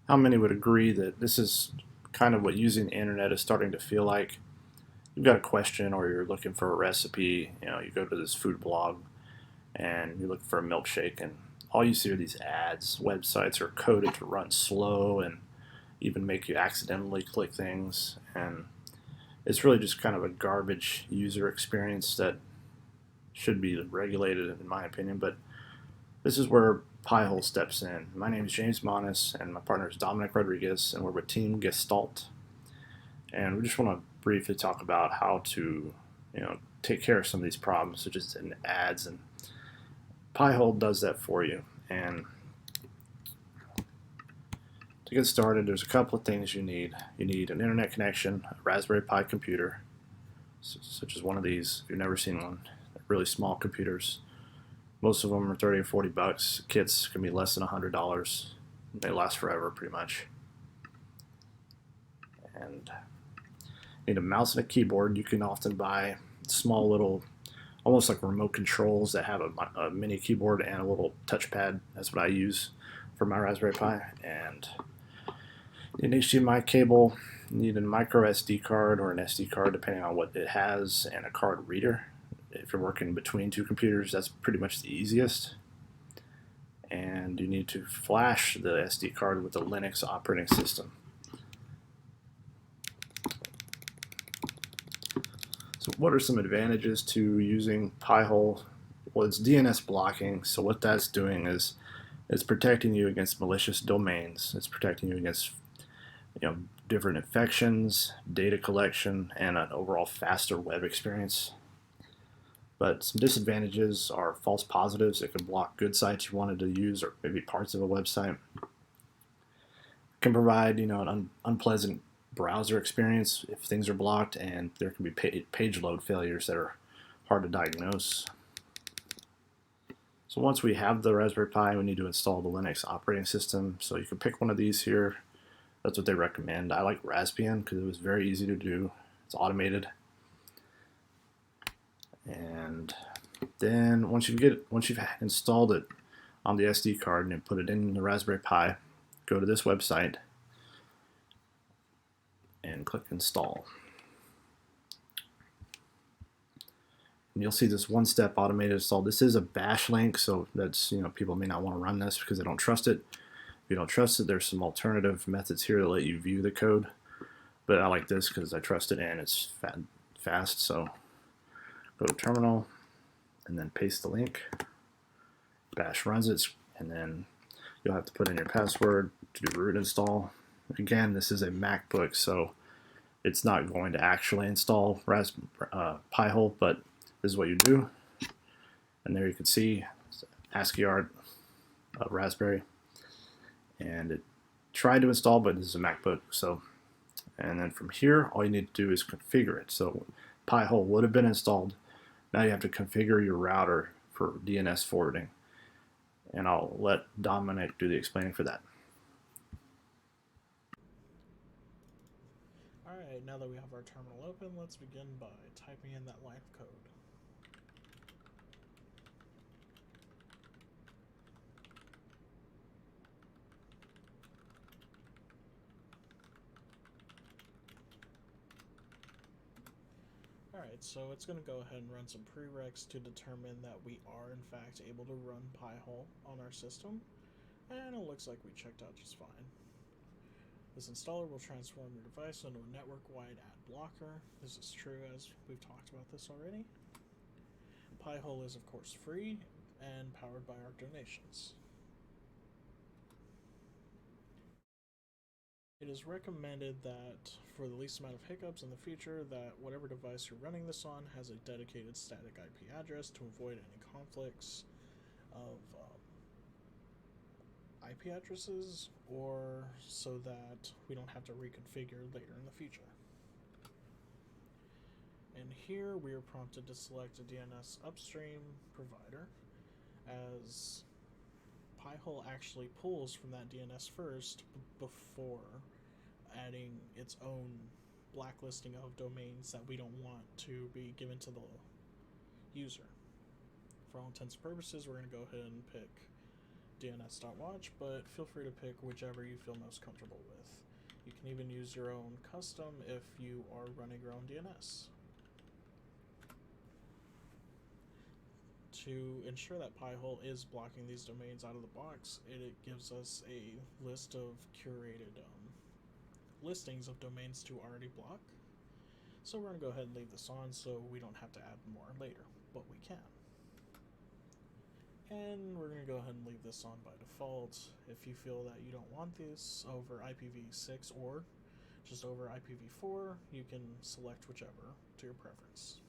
How many would agree that this is kind of what using the internet is starting to feel like? You've got a question or you're looking for a recipe, you go to this food blog and you look for a milkshake, and all you see are these ads. Websites are coded to run slow and even make you accidentally click things, and it's really just kind of a garbage user experience that should be regulated, in my opinion. But this is where Piehole steps in. My name is James Monis, and my partner is Dominic Rodriguez, and we're with Team Gestalt. And we just want to briefly talk about how to, take care of some of these problems, such as in ads. And Piehole does that for you. And to get started, there's a couple of things you need. You need an internet connection, a Raspberry Pi computer, such as one of these. If you've never seen one, they're really small computers. Most of them are 30 or 40 bucks. Kits can be less than $100. They last forever, pretty much. And you need a mouse and a keyboard. You can often buy small little, almost like remote controls that have a mini keyboard and a little touchpad. That's what I use for my Raspberry Pi. And an HDMI cable. You need a micro SD card or an SD card, depending on what it has, and a card reader. If you're working between two computers, that's pretty much the easiest. And you need to flash the SD card with the Linux operating system. So what are some advantages to using Piehole? Well, it's DNS blocking, so what that's doing is it's protecting you against malicious domains. It's protecting you against different infections, data collection, and an overall faster web experience. But some disadvantages are false positives. It can block good sites you wanted to use, or maybe parts of a website. It can provide an unpleasant browser experience if things are blocked, and there can be page load failures that are hard to diagnose. So once we have the Raspberry Pi, we need to install the Linux operating system. So you can pick one of these here. That's what they recommend. I like Raspbian because it was very easy to do. It's automated. And then once you've installed it on the SD card and put it in the Raspberry Pi, go to this website and click install. And you'll see this one-step automated install. This is a bash link, so that's people may not want to run this because they don't trust it. If you don't trust it, there's some alternative methods here that let you view the code. But I like this because I trust it and it's fast. So go to terminal and then paste the link. Bash runs it, and then you'll have to put in your password to do root install. Again, this is a MacBook, so it's not going to actually install Piehole, but this is what you do. And there you can see ASCII art of Raspberry. And it tried to install, but this is a MacBook. So, and then from here, all you need to do is configure it. So Piehole would have been installed. Now you have to configure your router for DNS forwarding. And I'll let Dominic do the explaining for that. Alright, now that we have our terminal open, let's begin by typing in that line of code. Alright, so it's going to go ahead and run some prereqs to determine that we are in fact able to run Piehole on our system, and it looks like we checked out just fine. This installer will transform your device into a network-wide ad blocker. This is true, as we've talked about this already. Piehole is of course free and powered by our donations. It is recommended that for the least amount of hiccups in the future, that whatever device you're running this on has a dedicated static IP address to avoid any conflicts of IP addresses, or so that we don't have to reconfigure later in the future. And here we are prompted to select a DNS upstream provider, as Piehole actually pulls from that DNS first before adding its own blacklisting of domains that we don't want to be given to the user. For all intents and purposes, we're going to go ahead and pick DNS.watch, but feel free to pick whichever you feel most comfortable with. You can even use your own custom if you are running your own DNS. To ensure that Pihole is blocking these domains out of the box, it gives us a list of curated listings of domains to already block. So we're going to go ahead and leave this on so we don't have to add more later, but we can. And we're going to go ahead and leave this on by default. If you feel that you don't want this over IPv6 or just over IPv4, you can select whichever to your preference.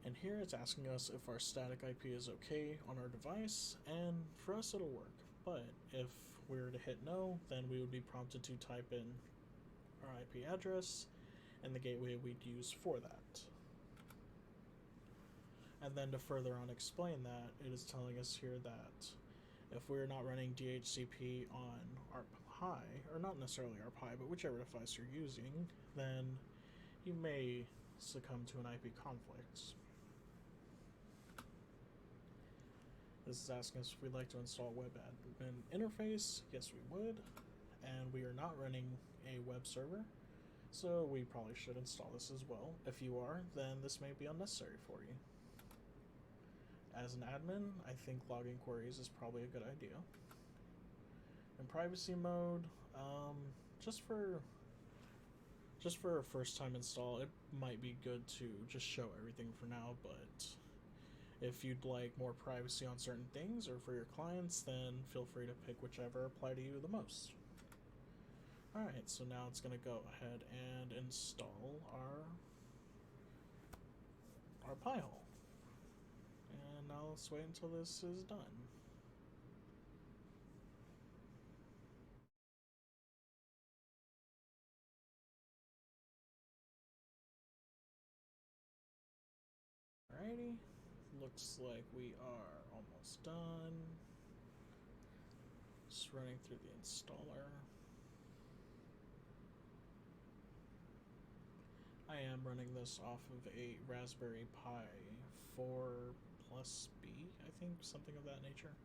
And here it's asking us if our static IP is okay on our device, and for us it'll work. But if we were to hit no, then we would be prompted to type in our IP address and the gateway we'd use for that. And then to further on explain that, it is telling us here that if we're not running DHCP on our Pi, or not necessarily our Pi, but whichever device you're using, then you may succumb to an IP conflict. This is asking us if we'd like to install web admin interface. Yes, we would. And we are not running a web server, so we probably should install this as well. If you are, then this may be unnecessary for you. As an admin, I think logging queries is probably a good idea. In privacy mode, just for a first time install, it might be good to just show everything for now, but if you'd like more privacy on certain things or for your clients, then feel free to pick whichever apply to you the most. Alright, so now it's going to go ahead and install our Pi-hole. And now let's wait until this is done. Alrighty, looks like we are almost done. Just running through the installer. I am running this off of a Raspberry Pi 4 Plus B, I think, something of that nature.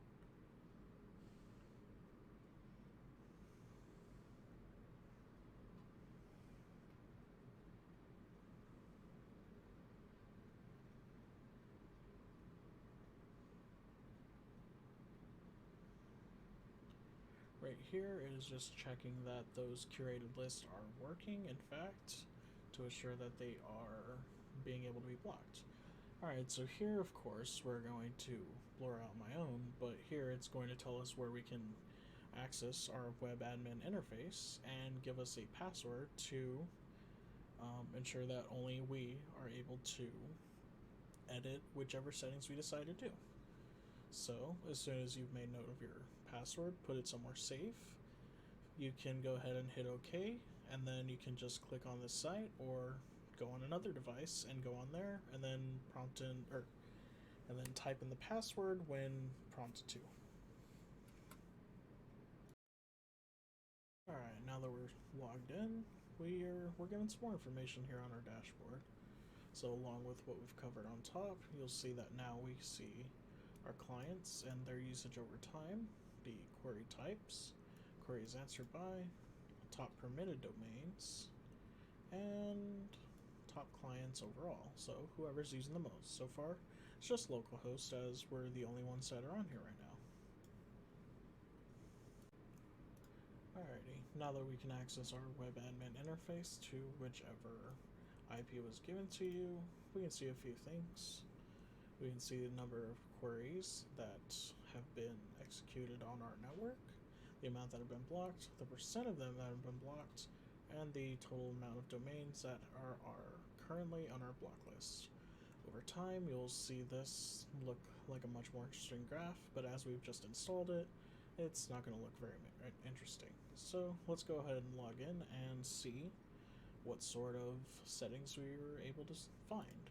Right here, it is just checking that those curated lists are working, in fact, to assure that they are being able to be blocked. Alright, so here, of course, we're going to blur out my own, but here it's going to tell us where we can access our web admin interface and give us a password to ensure that only we are able to edit whichever settings we decide to do. So, as soon as you've made note of your password, put it somewhere safe. You can go ahead and hit OK, and then you can just click on this site or go on another device and go on there, and then and then type in the password when prompted to. Alright, now that we're logged in, we're given some more information here on our dashboard. So along with what we've covered on top, you'll see that now we see our clients and their usage over time, the query types, queries answered by, top permitted domains, and top clients overall. So whoever's using the most. So far, it's just localhost, as we're the only ones that are on here right now. Alrighty, now that we can access our web admin interface to whichever IP was given to you, we can see a few things. We can see the number of queries that have been executed on our network, the amount that have been blocked, the percent of them that have been blocked, and the total amount of domains that are currently on our block list. Over time, you'll see this look like a much more interesting graph, but as we've just installed it, it's not going to look very interesting. So let's go ahead and log in and see what sort of settings we were able to find.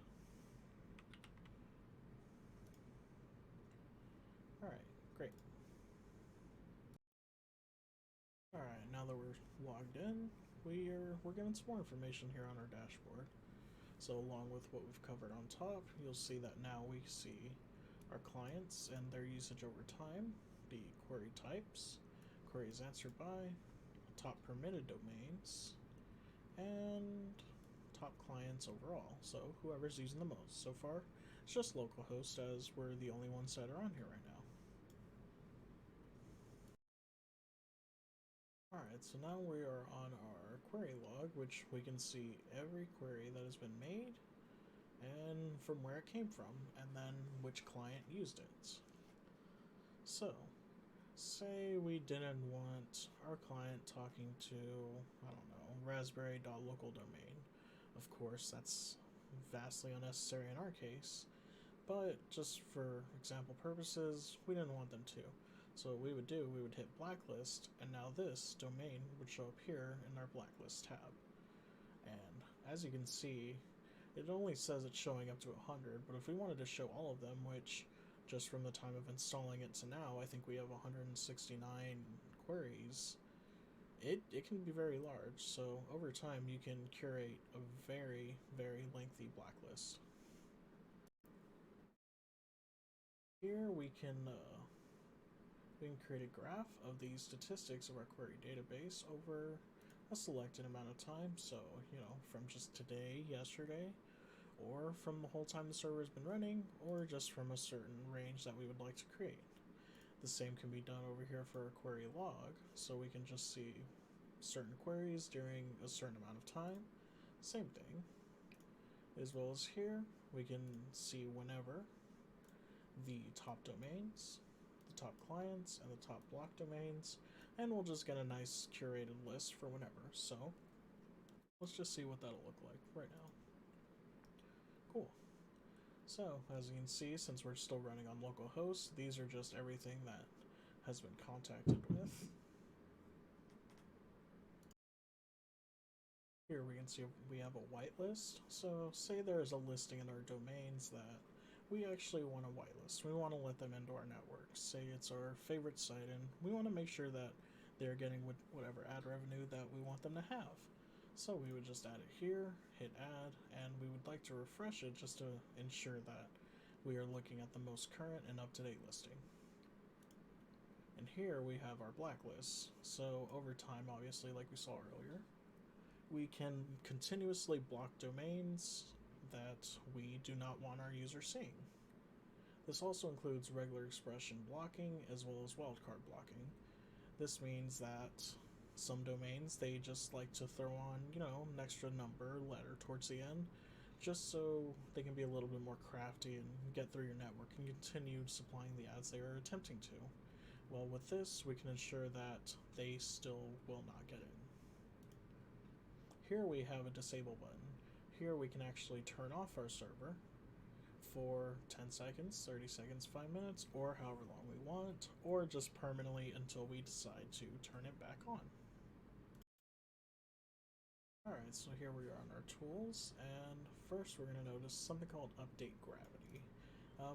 Alright, great. Alright, now that we're logged in, we're given some more information here on our dashboard. So along with what we've covered on top, you'll see that now we see our clients and their usage over time, the query types, queries answered by, top permitted domains, and top clients overall. So whoever's using the most. So far, it's just localhost as we're the only ones that are on here right now. Alright, so now we are on our query log, which we can see every query that has been made and from where it came from, and then which client used it. So, say we didn't want our client talking to, I don't know, raspberry.local domain. Of course, that's vastly unnecessary in our case, but just for example purposes, we didn't want them to. So what we would do, we would hit blacklist, and now this domain would show up here in our blacklist tab. And as you can see, it only says it's showing up to 100, but if we wanted to show all of them, which just from the time of installing it to now, I think we have 169 queries, it can be very large. So over time, you can curate a very, very lengthy blacklist. Here we can create a graph of the statistics of our query database over a selected amount of time. So, from just today, yesterday, or from the whole time the server has been running, or just from a certain range that we would like to create. The same can be done over here for a query log, so we can just see certain queries during a certain amount of time. Same thing. As well as here, we can see whenever the top domains, the top clients, and the top block domains, and we'll just get a nice curated list for whenever. So let's just see what that'll look like right now. Cool. So as you can see, since we're still running on localhost, these are just everything that has been contacted with. Here we can see we have a whitelist. So say there's a listing in our domains that we actually want to whitelist. We want to let them into our network. Say it's our favorite site, and we want to make sure that they're getting whatever ad revenue that we want them to have. So we would just add it here, hit add, and we would like to refresh it just to ensure that we are looking at the most current and up-to-date listing. And here we have our blacklist. So over time, obviously, like we saw earlier, we can continuously block domains that we do not want our users seeing. This also includes regular expression blocking as well as wildcard blocking. This means that some domains, they just like to throw on, an extra number, letter towards the end, just so they can be a little bit more crafty and get through your network and continue supplying the ads they are attempting to. Well, with this, we can ensure that they still will not get in. Here we have a disable button. Here we can actually turn off our server for 10 seconds, 30 seconds, 5 minutes, or however long we want, or just permanently until we decide to turn it back on. Alright, so here we are on our tools, and first we're going to notice something called Update Gravity.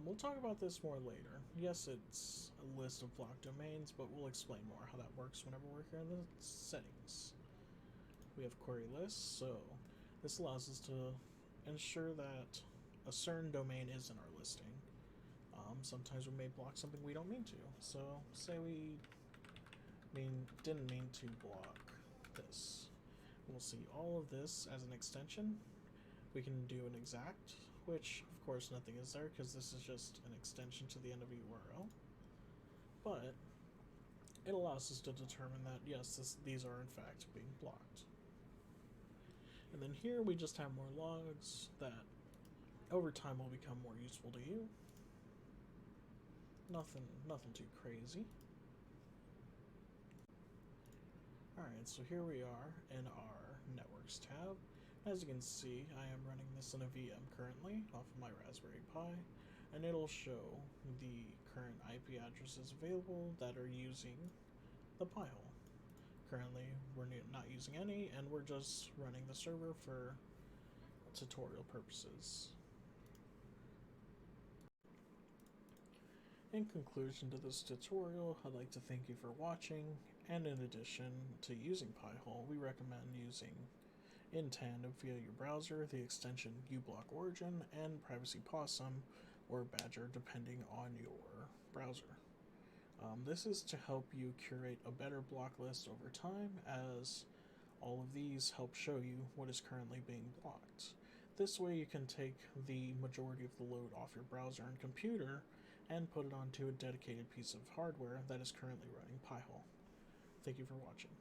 We'll talk about this more later. Yes, it's a list of block domains, but we'll explain more how that works whenever we're here in the settings. We have query lists, so this allows us to ensure that a certain domain is in our listing. Sometimes we may block something we don't mean to. So say we didn't mean to block this. We'll see all of this as an extension. We can do an exact, which of course nothing is there because this is just an extension to the end of a URL. But it allows us to determine that yes, these are in fact being blocked. And then here we just have more logs that over time will become more useful to you. Nothing too crazy. Alright, so here we are in our networks tab. As you can see, I am running this in a VM currently off of my Raspberry Pi, and it'll show the current IP addresses available that are using the Pihole. Currently, we're not using any, and we're just running the server for tutorial purposes. In conclusion to this tutorial, I'd like to thank you for watching, and in addition to using Pihole, we recommend using in tandem via your browser the extension uBlock Origin and Privacy Possum or Badger, depending on your browser. This is to help you curate a better block list over time, as all of these help show you what is currently being blocked. This way, you can take the majority of the load off your browser and computer and put it onto a dedicated piece of hardware that is currently running Pi-hole. Thank you for watching.